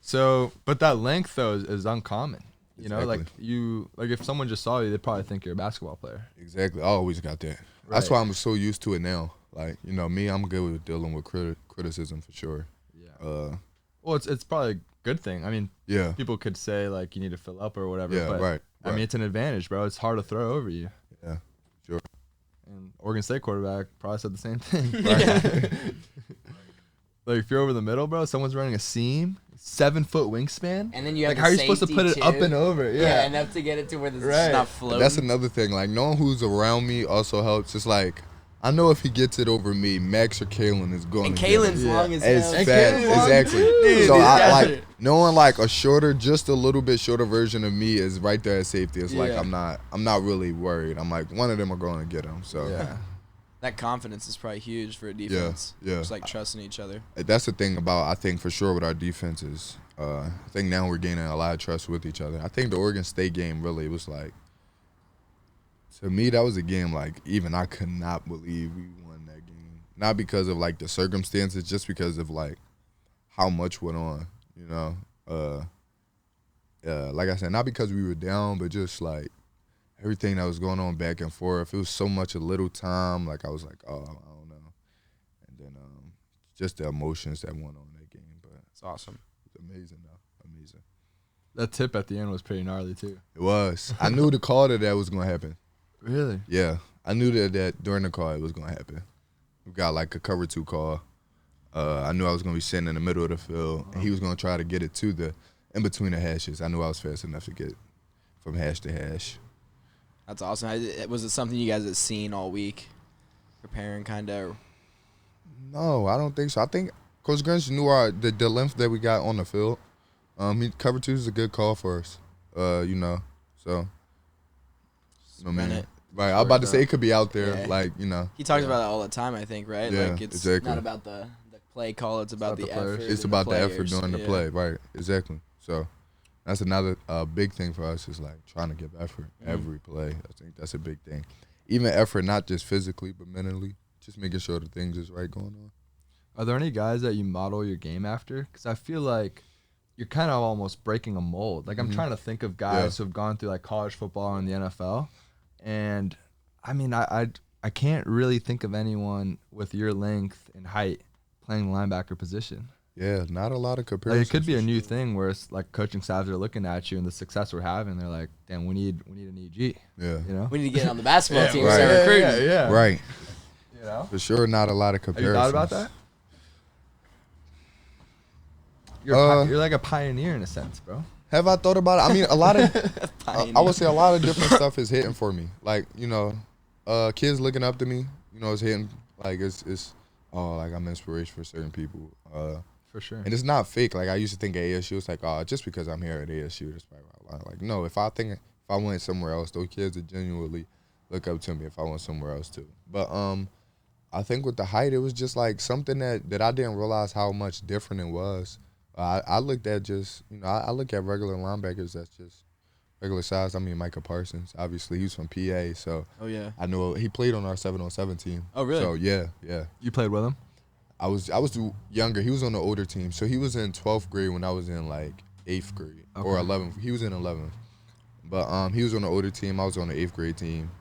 So, but that length though is uncommon. You know, Exactly. like if someone just saw you, they'd probably think you're a basketball player. Exactly. I always got that. That's why I'm so used to it now. Like, you know, me, I'm good with dealing with criticism for sure. Yeah. Well, it's probably a good thing. I mean, yeah. People could say like you need to fill up or whatever. Yeah, but right. I mean, it's an advantage, bro. It's hard to throw over you. Yeah, sure. And Oregon State quarterback probably said the same thing. Right? Like if you're over the middle, bro, someone's running a seam, 7-foot wingspan, and then you have like how are you supposed to put it up and over? Yeah, enough to get it to where it's not floating. That's another thing. Like knowing who's around me also helps. It's like I know if he gets it over me, Max or Kalen is going. And Kalen's long as hell. As fast, exactly. Dude, so I like knowing like a shorter, just a little bit shorter version of me is right there at safety. It's like I'm not really worried. I'm like one of them are going to get him. So yeah. That confidence is probably huge for a defense. Yeah. Just like trusting each other. That's the thing about, I think, for sure with our defenses. I think now we're gaining a lot of trust with each other. I think the Oregon State game really was like, to me, that was a game like even I could not believe we won that game. Not because of like the circumstances, just because of like how much went on, you know. Like I said, not because we were down, but just like everything that was going on back and forth. It was so much a little time. Like I was like, oh, I don't know. And then just the emotions that went on that game. But it's awesome. It's amazing, though. Amazing. That tip at the end was pretty gnarly too. It was. I knew the call that was going to happen. Really? Yeah. I knew that during the call it was going to happen. We got like a cover 2 call. I knew I was going to be sitting in the middle of the field, and he was going to try to get it to the in between the hashes. I knew I was fast enough to get from hash to hash. That's awesome. Was it something you guys had seen all week, preparing kind of? No, I don't think so. I think Coach Gentry knew the length that we got on the field. Cover 2 is a good call for us, you know. So, I mean, right. I was about to say it could be out there, like, you know. He talks about it all the time, I think, right? Yeah, like it's exactly. not about the play call, it's about the effort. It's about the effort during the play, right? Exactly. So that's another big thing for us is like trying to give effort every play. I think that's a big thing. Even effort, not just physically but mentally, just making sure the things is right going on. Are there any guys that you model your game after? Because I feel like you're kind of almost breaking a mold. Like I'm trying to think of guys who have gone through like college football and the NFL, and I mean I can't really think of anyone with your length and height playing the linebacker position. Yeah, not a lot of comparisons. Like it could be a new thing where it's like coaching staffs are looking at you and the success we're having. They're like, damn, we need an EG. Yeah. You know? We need to get on the basketball team. Right. Start recruiting. Yeah. Right. You know? For sure, not a lot of comparisons. Have you thought about that? You're like a pioneer in a sense, bro. Have I thought about it? I mean, a lot of, I would say a lot of different stuff is hitting for me. Like, you know, kids looking up to me, you know, it's hitting, like, like I'm inspiration for certain people. For sure. And it's not fake. Like, I used to think at ASU, it's like, just because I'm here at ASU, that's why. Like, no, if I went somewhere else, those kids would genuinely look up to me if I went somewhere else too. But I think with the height, it was just like something that I didn't realize how much different it was. I looked at just, you know, I look at regular linebackers that's just regular size. I mean, Micah Parsons, obviously, he's from PA, so I know he played on our 7-on-7 team. Oh, really? So, yeah. You played with him? I was younger. He was on the older team. So, he was in 12th grade when I was in, like, 8th grade or 11th. He was in 11th. But he was on the older team. I was on the 8th grade team.